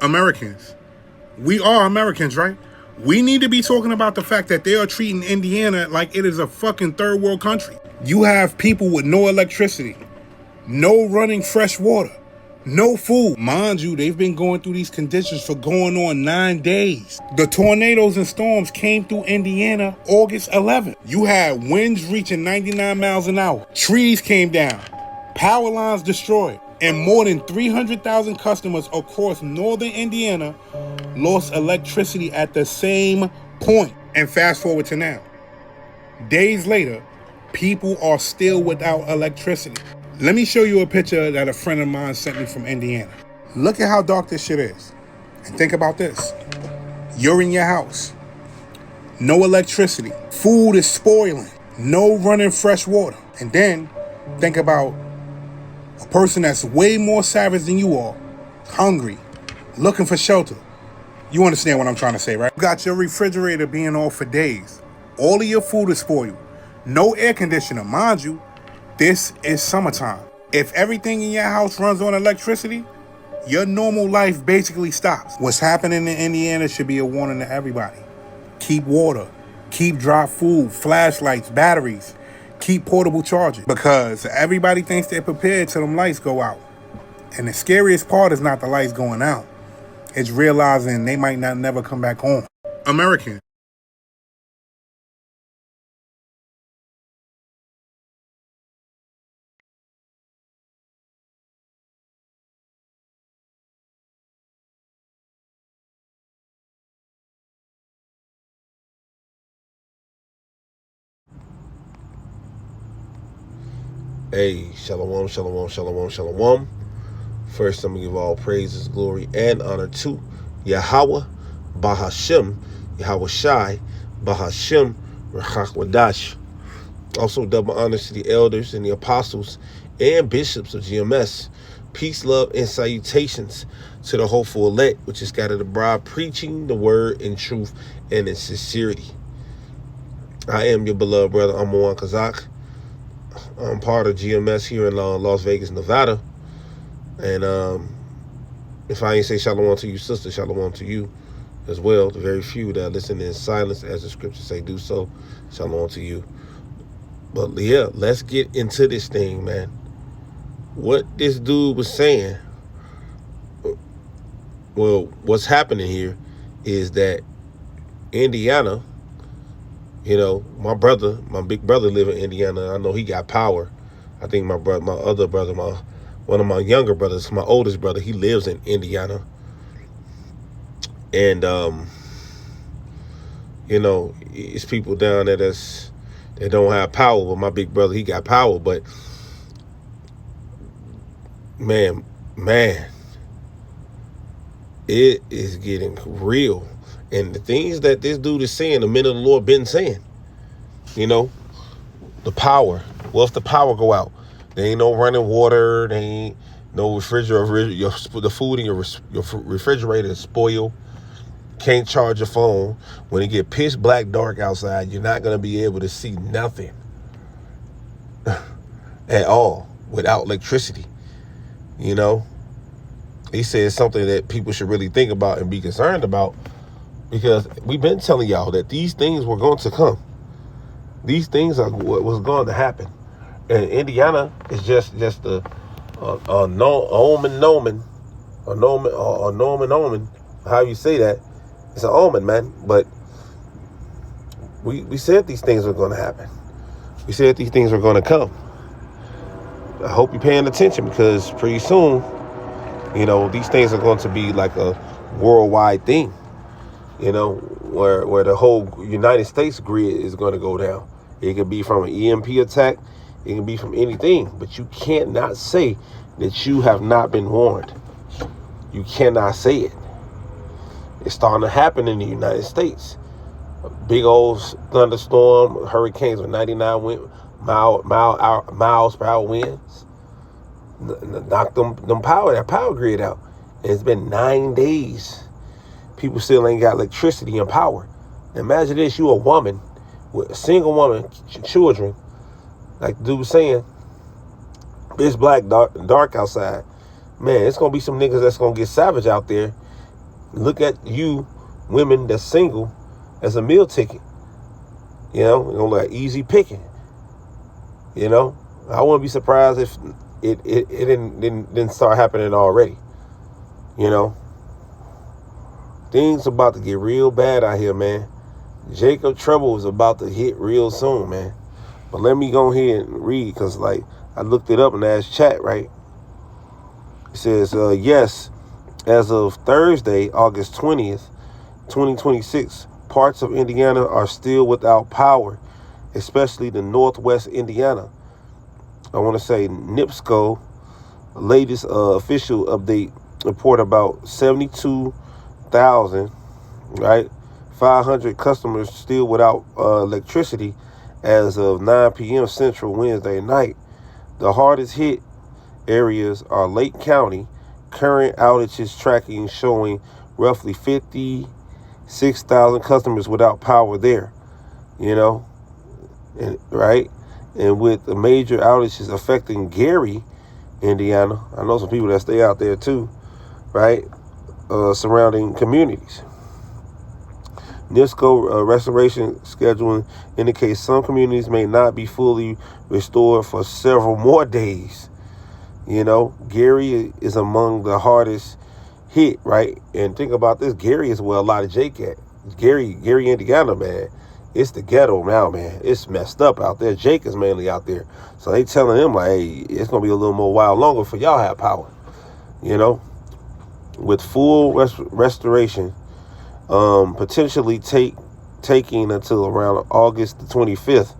Americans. We are Americans, right? We need to be talking about the fact that they are treating Indiana like it is a fucking third world country. You have people with no electricity, no running fresh water, no food. Mind you, they've been going through these conditions for going on 9 days. The tornadoes and storms came through Indiana August 11th. You had winds reaching 99 miles an hour. Trees came down. Power lines destroyed. And more than 300,000 customers across northern Indiana lost electricity at the same point. And fast forward to now. Days later, people are still without electricity. Let me show you a picture that a friend of mine sent me from Indiana. Look at how dark this shit is. And think about this. You're in your house. No electricity. Food is spoiling. No running fresh water. And then think about a person that's way more savage than you are, hungry, looking for shelter. You understand what I'm trying to say, right? You got your refrigerator being off for days. All of your food is spoiled. No air conditioner. Mind you, this is summertime. If everything in your house runs on electricity, your normal life basically stops. What's happening in Indiana should be a warning to everybody. Keep water, keep dry food, flashlights, batteries, keep portable chargers. Because everybody thinks they're prepared till them lights go out. And the scariest part is not the lights going out. It's realizing they might not never come back on. American. Hey, shalom, shalom, shalom, shalom. First, I'm going to give all praises, glory, and honor to Yahweh, Bahashem, Yahweh Shai, Bahashem, Rachach Wadash. Also, double honors to the elders and the apostles and bishops of GMS. Peace, love, and salutations to the hopeful elect, which is scattered abroad, preaching the word in truth and in sincerity. I am your beloved brother, Amon Kazak. I'm part of GMS here in Las Vegas, Nevada. And if I ain't say shalom to you, sister, shalom to you as well. The very few that listen in silence, as the scriptures say, do so. Shalom to you. But yeah, let's get into this thing, man. What this dude was saying, well, what's happening here is that Indiana, you know, my big brother live in Indiana. I know he got power. I think my other brother, one of my younger brothers, my oldest brother, he lives in Indiana. And, you know, it's people down there that don't have power. But my big brother, he got power. But, man, it is getting real. And the things that this dude is saying, the men of the Lord been saying, you know, the power. Well, if the power go out, there ain't no running water. There ain't no refrigerator. The food in your refrigerator is spoiled. Can't charge your phone. When it get pitch black dark outside, you're not going to be able to see nothing at all without electricity. You know, he says something that people should really think about and be concerned about, because we've been telling y'all that these things were going to come. These things are what was going to happen. And Indiana is just a omen, how you say that. It's an omen, man. But we said these things were going to happen. We said these things were going to come. I hope you're paying attention, because pretty soon, you know, these things are going to be like a worldwide thing, you know, where the whole United States grid is going to go down. It could be from an EMP attack. It can be from anything. But you cannot say that you have not been warned. You cannot say it. It's starting to happen in the United States. A big old thunderstorm, hurricanes with 99 miles per hour winds. Knock that power grid out. And it's been 9 days. People still ain't got electricity and power. Now imagine this, you a woman, with a single woman, children, like the dude was saying, it's black dark outside. Man, it's gonna be some niggas that's gonna get savage out there look at you women that's single as a meal ticket. You know, like easy picking. You know, I wouldn't be surprised if it didn't start happening already. You know, things about to get real bad out here, man. Jacob Trouble is about to hit real soon, man. But let me go ahead and read, because like I looked it up in that chat, right? It says, yes, as of Thursday, August 20th, 2026, parts of Indiana are still without power, especially the northwest Indiana. I want to say NIPSCO, latest official update, report about 72,000, right? 500 customers still without electricity as of 9 p.m. Central Wednesday night. The hardest hit areas are Lake County. Current outages tracking showing roughly 56,000 customers without power there. You know, and right, and with the major outages affecting Gary, Indiana. I know some people that stay out there too, right? Surrounding communities. NIPSCO restoration scheduling indicates some communities may not be fully restored for several more days. You know, Gary is among the hardest hit, right? And think about this, Gary is where a lot of Jake at. Gary, Indiana, man. It's the ghetto now, man. It's messed up out there. Jake is mainly out there. So they telling him, like, hey, it's going to be a little more while longer for y'all have power. You know, with full restoration, potentially taking until around August the 25th.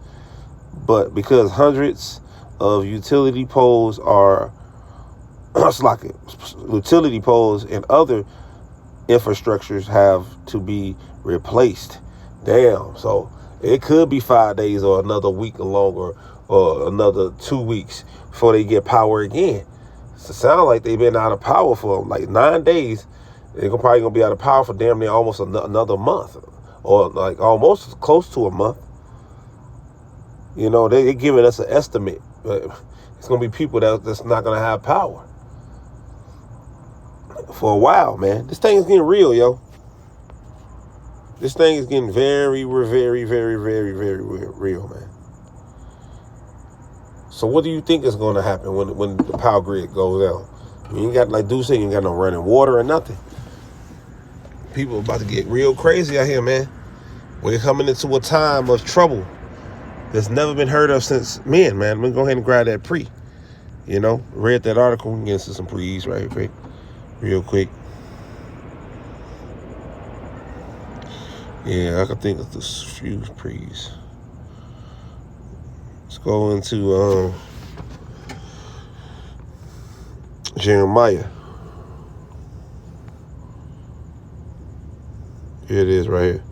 But because hundreds of utility poles and other infrastructures have to be replaced. Damn. So it could be 5 days or another week or longer, or another 2 weeks before they get power again. So it sounds like they've been out of power for like 9 days. They're probably gonna be out of power for damn near almost another month, or like almost close to a month. You know, they're giving us an estimate, but it's gonna be people that's not gonna have power for a while, man. This thing is getting real, yo. This thing is getting very, very, very, very, very real, man. So what do you think is going to happen when the power grid goes out? You ain't got, like Dude said, you ain't got no running water or nothing. People are about to get real crazy out here, man. We're coming into a time of trouble that's never been heard of since men, man. Let me go ahead and grab that pre. You know, read that article. We can get into some pre's right quick, real quick. Yeah, I can think of this few pre's. Let's go into Jeremiah. Here it is right here.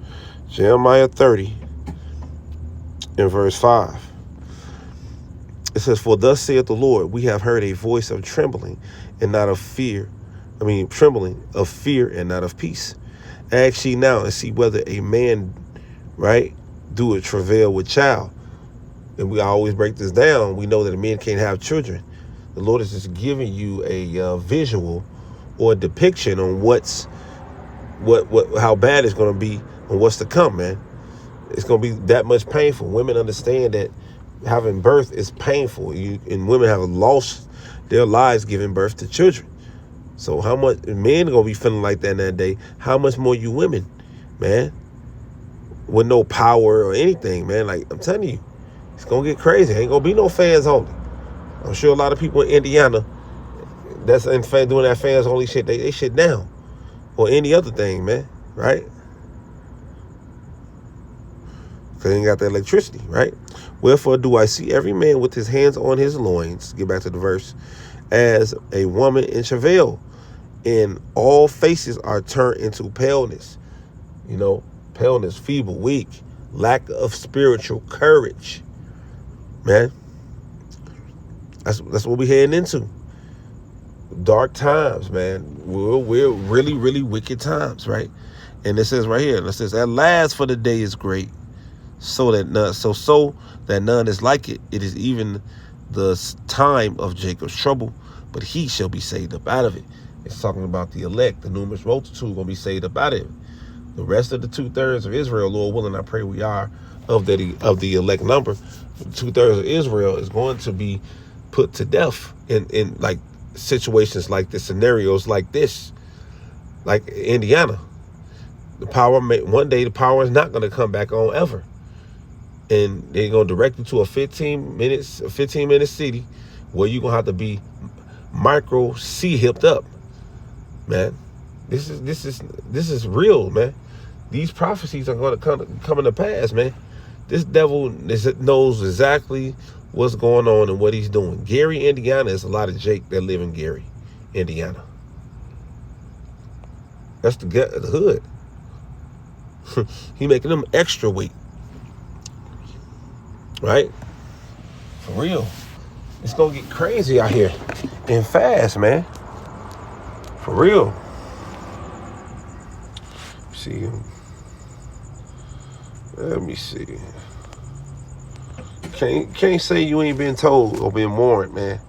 Jeremiah 30 in verse 5. It says, for thus saith the Lord, we have heard a voice of trembling and not of fear. Trembling of fear and not of peace. Ask ye now and see whether a man, right, do a travail with child. And we always break this down. We know that a man can't have children. The Lord is just giving you a visual or a depiction on how bad it's going to be and what's to come, man. It's going to be that much painful. Women understand that having birth is painful. And women have lost their lives giving birth to children. So how much men are going to be feeling like that in that day? How much more you women, man, with no power or anything, man? Like, I'm telling you, it's going to get crazy. Ain't going to be no fans only. I'm sure a lot of people in Indiana that's in doing that fans only shit, they shit down. Or any other thing, man, right? Because they ain't got the electricity, right? Wherefore do I see every man with his hands on his loins, get back to the verse, as a woman in travail, and all faces are turned into paleness. You know, paleness, feeble, weak, lack of spiritual courage. Man, that's what we're heading into. Dark times, man. We're really, really wicked times, right? And it says right here, it says, at last for the day is great, so that none is like it. It is even the time of Jacob's trouble, but he shall be saved up out of it. It's talking about the elect, the numerous multitude gonna be saved up out of it. The rest of the 2/3 of Israel, Lord willing, I pray we are of the elect number. 2/3 of Israel is going to be put to death in like situations like this, scenarios like this, like Indiana. One day the power is not going to come back on ever, and they're going to direct you to a 15-minute city where you're gonna have to be micro hipped up, man. This is real, man. These prophecies are going to come into pass, man. This devil knows exactly what's going on and what he's doing. Gary, Indiana, is a lot of Jake that live in Gary, Indiana. That's the hood. He making them extra weight, right? For real. It's gonna get crazy out here and fast, man. For real. See. Let me see. Can't say you ain't been told or been warned, man,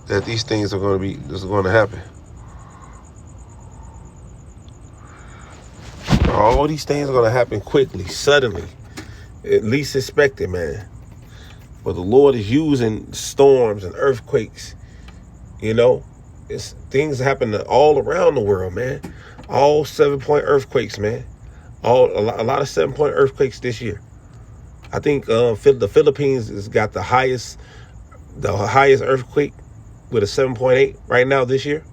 that these things are going to happen. All these things are going to happen quickly, suddenly, at least expected, man. But the Lord is using storms and earthquakes. You know, things happen all around the world, man. All 7-point earthquakes, man. A lot of 7-point earthquakes this year. I think the Philippines has got the highest earthquake with a 7.8 right now this year.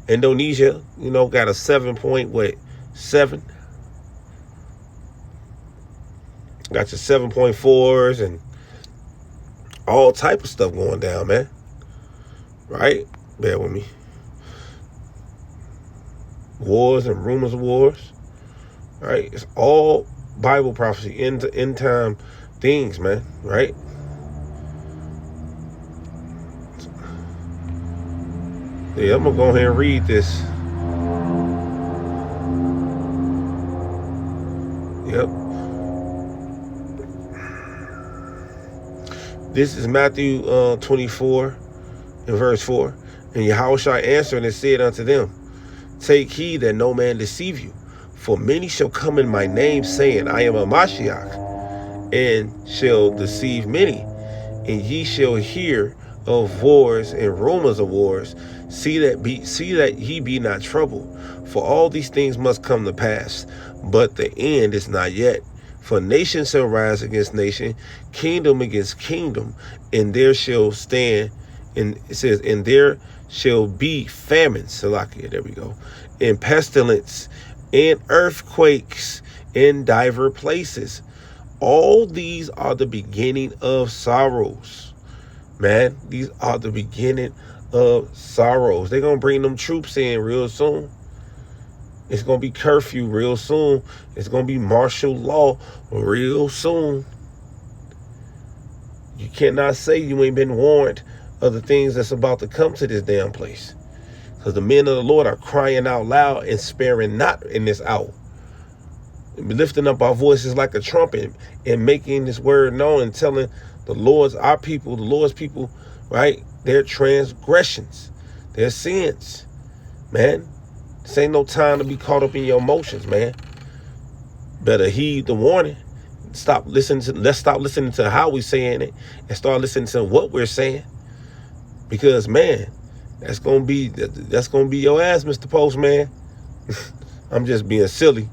Indonesia, got a 7.7. Got your 7.4s and all type of stuff going down, man. Right? Bear with me. Wars and rumors of wars. Right? It's all Bible prophecy, end time things, man. Right? Yeah, I'm going to go ahead and read this. Yep. This is Matthew 24 and verse 4. And Yahushua answered and said unto them, take heed that no man deceive you. For many shall come in my name, saying, I am a Mashiach, and shall deceive many. And ye shall hear of wars and rumors of wars. See that ye be not troubled. For all these things must come to pass, but the end is not yet. For nation shall rise against nation, kingdom against kingdom, and there shall stand, and it says, and there shall be famine, Salakia, there we go, and pestilence, and earthquakes in diverse places. All these are the beginning of sorrows. Man, these are the beginning of sorrows. They're going to bring them troops in real soon. It's going to be curfew real soon. It's going to be martial law real soon. You cannot say you ain't been warned of the things that's about to come to this damn place. Because the men of the Lord are crying out loud and sparing not in this hour. Lifting up our voices like a trumpet and making this word known and telling the Lord's people, right? Their transgressions, their sins, man. This ain't no time to be caught up in your emotions, man. Better heed the warning. Let's stop listening to how we're saying it and start listening to what we're saying. Because, man, that's gonna be your ass, Mr. Postman. I'm just being silly,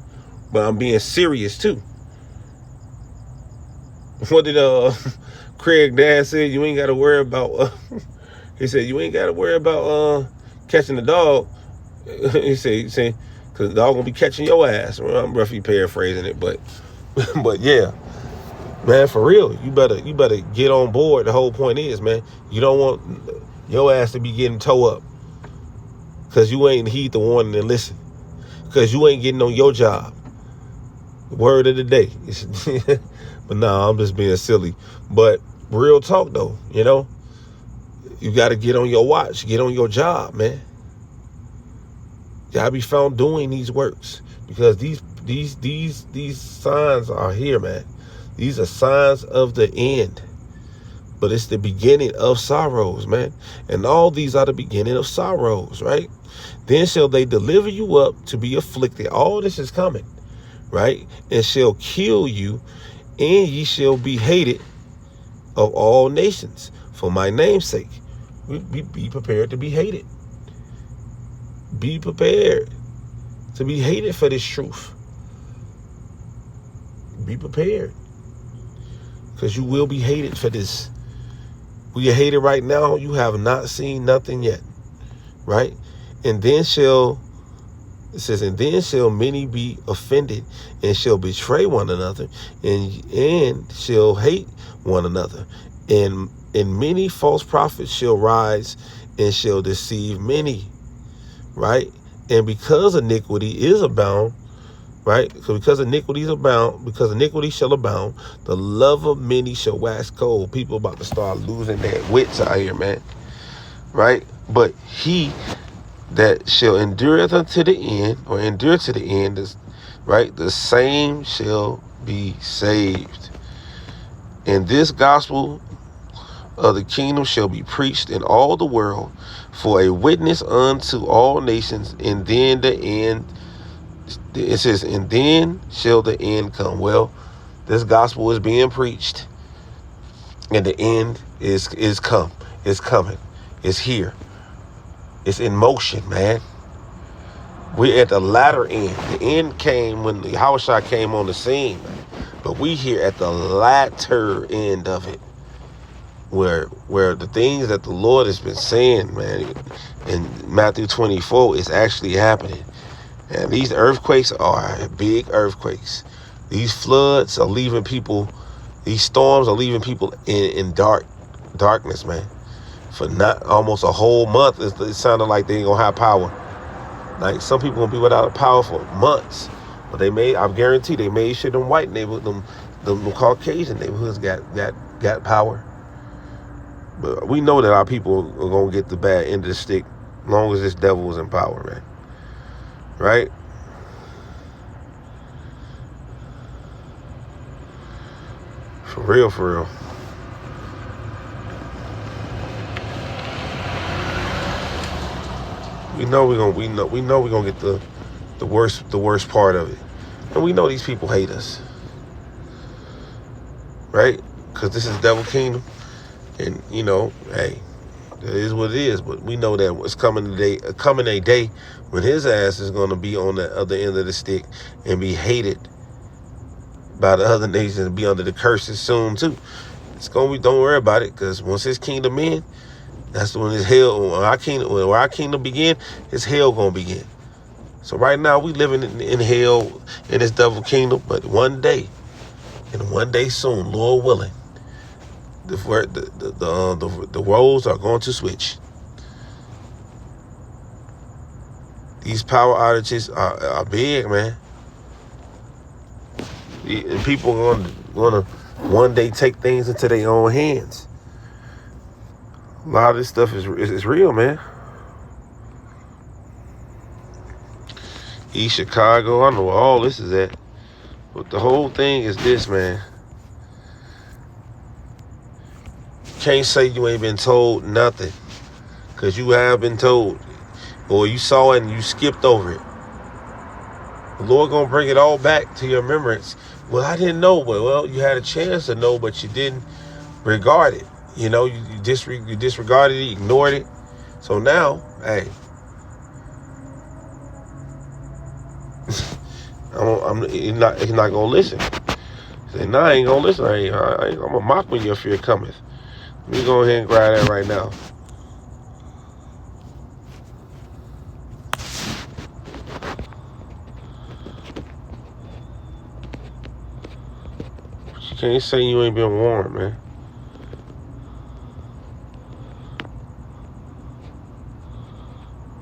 but I'm being serious too. What did Craig Dad say? You ain't got to worry about. He said you ain't got to worry about catching the dog. he said, because the dog gonna be catching your ass. Well, I'm roughly paraphrasing it, but yeah, man, for real, you better get on board. The whole point is, man, you don't want your ass to be getting towed up because you ain't heed the warning and listen, because you ain't getting on your job. Word of the day. But nah, I'm just being silly. But real talk though, you got to get on your watch, get on your job, man. Y'all be found doing these works because these signs are here, man. These are signs of the end. but it's the beginning of sorrows, man. And all these are the beginning of sorrows, right? Then shall they deliver you up to be afflicted. All this is coming, right? And shall kill you, and ye shall be hated of all nations for my name's sake. Be prepared to be hated. Be prepared to be hated for this truth. Be prepared, because you will be hated for this. We are hated right now. You have not seen nothing yet, right? And then shall, it says, and then shall many be offended, and shall betray one another, and shall hate one another. And many false prophets shall rise, and shall deceive many, right? And because iniquity is abound, right? So because iniquity shall abound, the love of many shall wax cold. People about to start losing their wits out here, man. Right? But he that shall endure unto the end, or endure to the end, is right, the same shall be saved. And this gospel of the kingdom shall be preached in all the world for a witness unto all nations, and then the end. It says, and then shall the end come. Well, this gospel is being preached, and the end is come. It's coming. It's here. It's in motion, man. We're at the latter end. The end came when Yahushua came on the scene, but we here at the latter end of it, where the things that the Lord has been saying, man, in Matthew 24 is actually happening. And these earthquakes are big earthquakes. These floods are leaving people, these storms are leaving people in darkness, man. For not almost a whole month, it sounded like they ain't gonna have power. Like, some people gonna be without power for months. But I guarantee they made sure them white neighborhoods, them Caucasian neighborhoods got power. But we know that our people are gonna get the bad end of the stick as long as this devil is in power, man. Right? For real, for real. We know we're gonna get the worst part of it. And we know these people hate us. Right? Because this is devil kingdom. And hey, it is what it is. But we know that it's coming a day when his ass is going to be on the other end of the stick and be hated by the other nations and be under the curses soon too. It's going to be, don't worry about it, because once his kingdom in, that's when his hell, when our kingdom begin, his hell going to begin. So right now we living in hell in this devil kingdom, but one day soon, Lord willing, the roles are going to switch. These power outages are big, man. And people are gonna one day take things into their own hands. A lot of this stuff is real, man. East Chicago, I know where all this is at. But the whole thing is this, man. Can't say you ain't been told nothing, because you have been told, or you saw it and you skipped over it. The Lord gonna bring it all back to your remembrance. Well, I didn't know, but well, you had a chance to know, but you didn't regard it. You disregarded it, ignored it. So now, hey, he's not gonna listen. Say, nah, I ain't gonna listen. I'm gonna mock when your fear cometh. Let me go ahead and grab that right now. But you can't say you ain't been warned, man.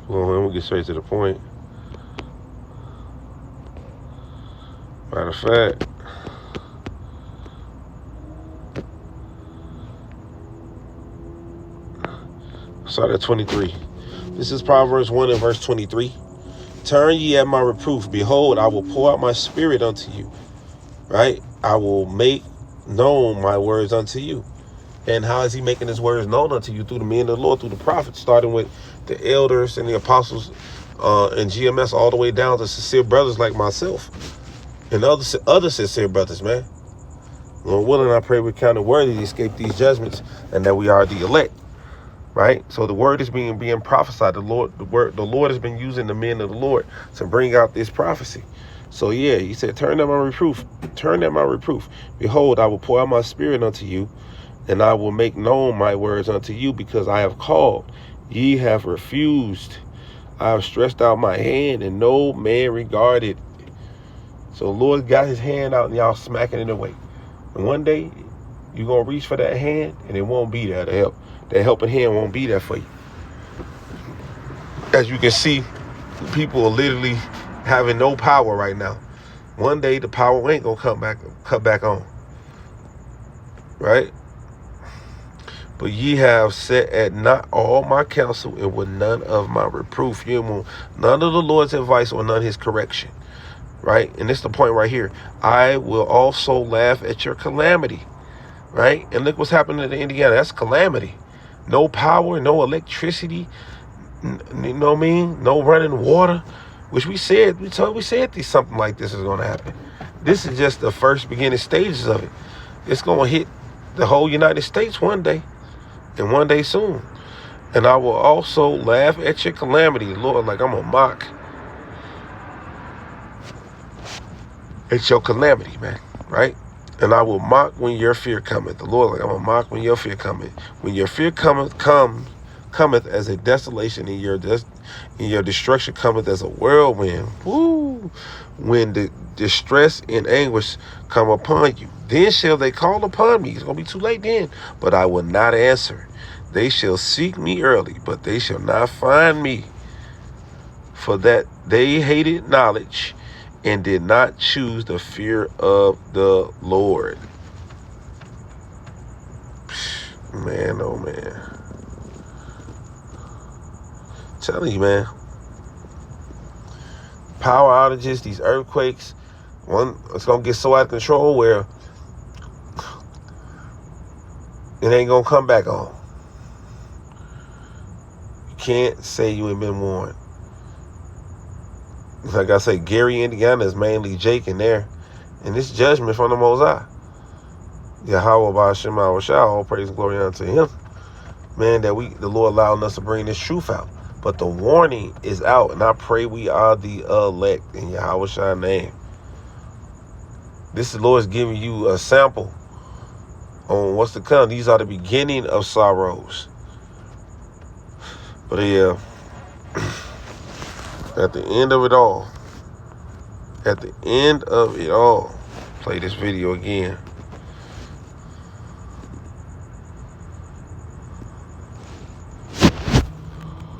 Well, we'll get straight to the point. Matter of fact, start at 23. This is Proverbs 1 and verse 23. Turn ye at my reproof. Behold, I will pour out my spirit unto you. Right? I will make known my words unto you. And how is he making his words known unto you? Through the men of the Lord, through the prophets, starting with the elders and the apostles and GMS, all the way down to sincere brothers like myself and other sincere brothers, man. Lord willing, I pray we're counted worthy to escape these judgments and that we are the elect. Right? So the word is being prophesied. The Lord has been using the men of the Lord to bring out this prophecy. So yeah, he said, turn at my reproof. Turn at my reproof. Behold, I will pour out my spirit unto you, and I will make known my words unto you, because I have called. Ye have refused. I have stretched out my hand, and no man regarded. So the Lord got his hand out, and y'all smacking it away. And one day, you're going to reach for that hand, and it won't be there to help. That helping hand won't be there for you. As you can see, people are literally having no power right now. One day, the power ain't going to come back on. Right? But ye have set at not all my counsel, and with none of my reproof. You want none of the Lord's advice or none of his correction. Right? And this is the point right here. I will also laugh at your calamity. Right? And look what's happening in Indiana. That's calamity. No power, no electricity, you know what I mean? No running water, which we said something like this is going to happen. This is just the first beginning stages of it. It's going to hit the whole United States one day, and one day soon. And I will also laugh at your calamity, Lord, like I'm going to mock at your calamity, man, right? And I will mock when your fear cometh. The Lord, like I'm going to mock when your fear cometh. When your fear cometh as a desolation, and your destruction cometh as a whirlwind. Woo! When the distress and anguish come upon you, then shall they call upon me. It's going to be too late then, but I will not answer. They shall seek me early, but they shall not find me. For that they hated knowledge and did not choose the fear of the Lord. Man, oh man. I'm telling you, man. Power outages, these earthquakes, it's going to get so out of control where it ain't going to come back on. You can't say you ain't been warned. Like I say, Gary, Indiana is mainly Jake in there. And this judgment from the Most High. Yahweh Ba'ashem Awashah, all praise and glory unto him. Man, that the Lord allowing us to bring this truth out. But the warning is out, and I pray we are the elect in Yahweh's name. This the Lord's giving you a sample on what's to come. These are the beginning of sorrows. But yeah, at the end of it all, play this video again.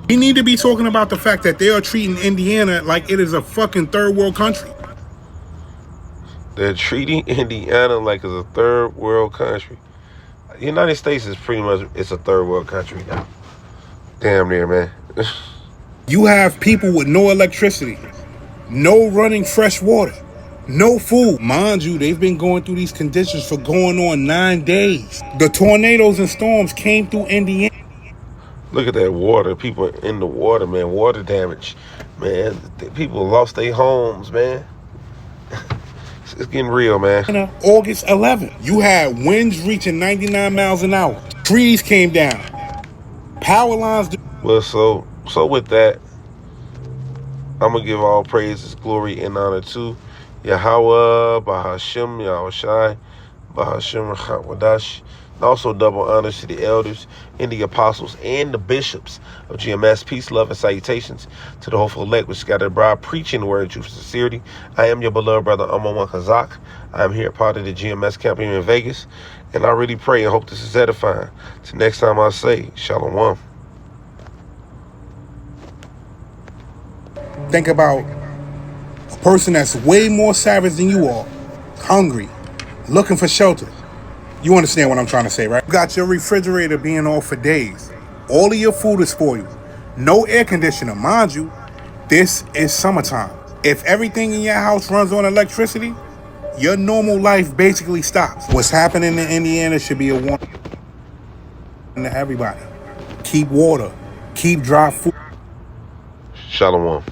We need to be talking about the fact that they are treating Indiana like it is a fucking third world country. They're treating Indiana like it's a third world country. The United States is pretty much, it's a third world country now. Damn near, man. You have people with no electricity, no running fresh water, no food. Mind you, they've been going through these conditions for going on 9 days. The tornadoes and storms came through Indiana. Look at that water. People in the water, man. Water damage. Man, people lost their homes, man. It's getting real, man. August 11th, you had winds reaching 99 miles an hour. Trees came down. Power lines. Well, so with that, I'm going to give all praises, glory, and honor to Yahweh, Bahashem, Yahushai, Bahashem, Wadash. And also double honors to the elders and the apostles and the bishops of GMS. Peace, love, and salutations to the hopeful elect which scattered abroad, preaching the word of truth and sincerity. I am your beloved brother, Amon Kazak. I am here part of the GMS camp here in Vegas. And I really pray and hope this is edifying. Till next time I say, Shalom. Think about a person that's way more savage than you are, hungry, looking for shelter. You understand what I'm trying to say, right? You got your refrigerator being off for days. All of your food is spoiled. No air conditioner. Mind you, this is summertime. If everything in your house runs on electricity, your normal life basically stops. What's happening in Indiana should be a warning. to everybody. Keep water. Keep dry food. Shalom.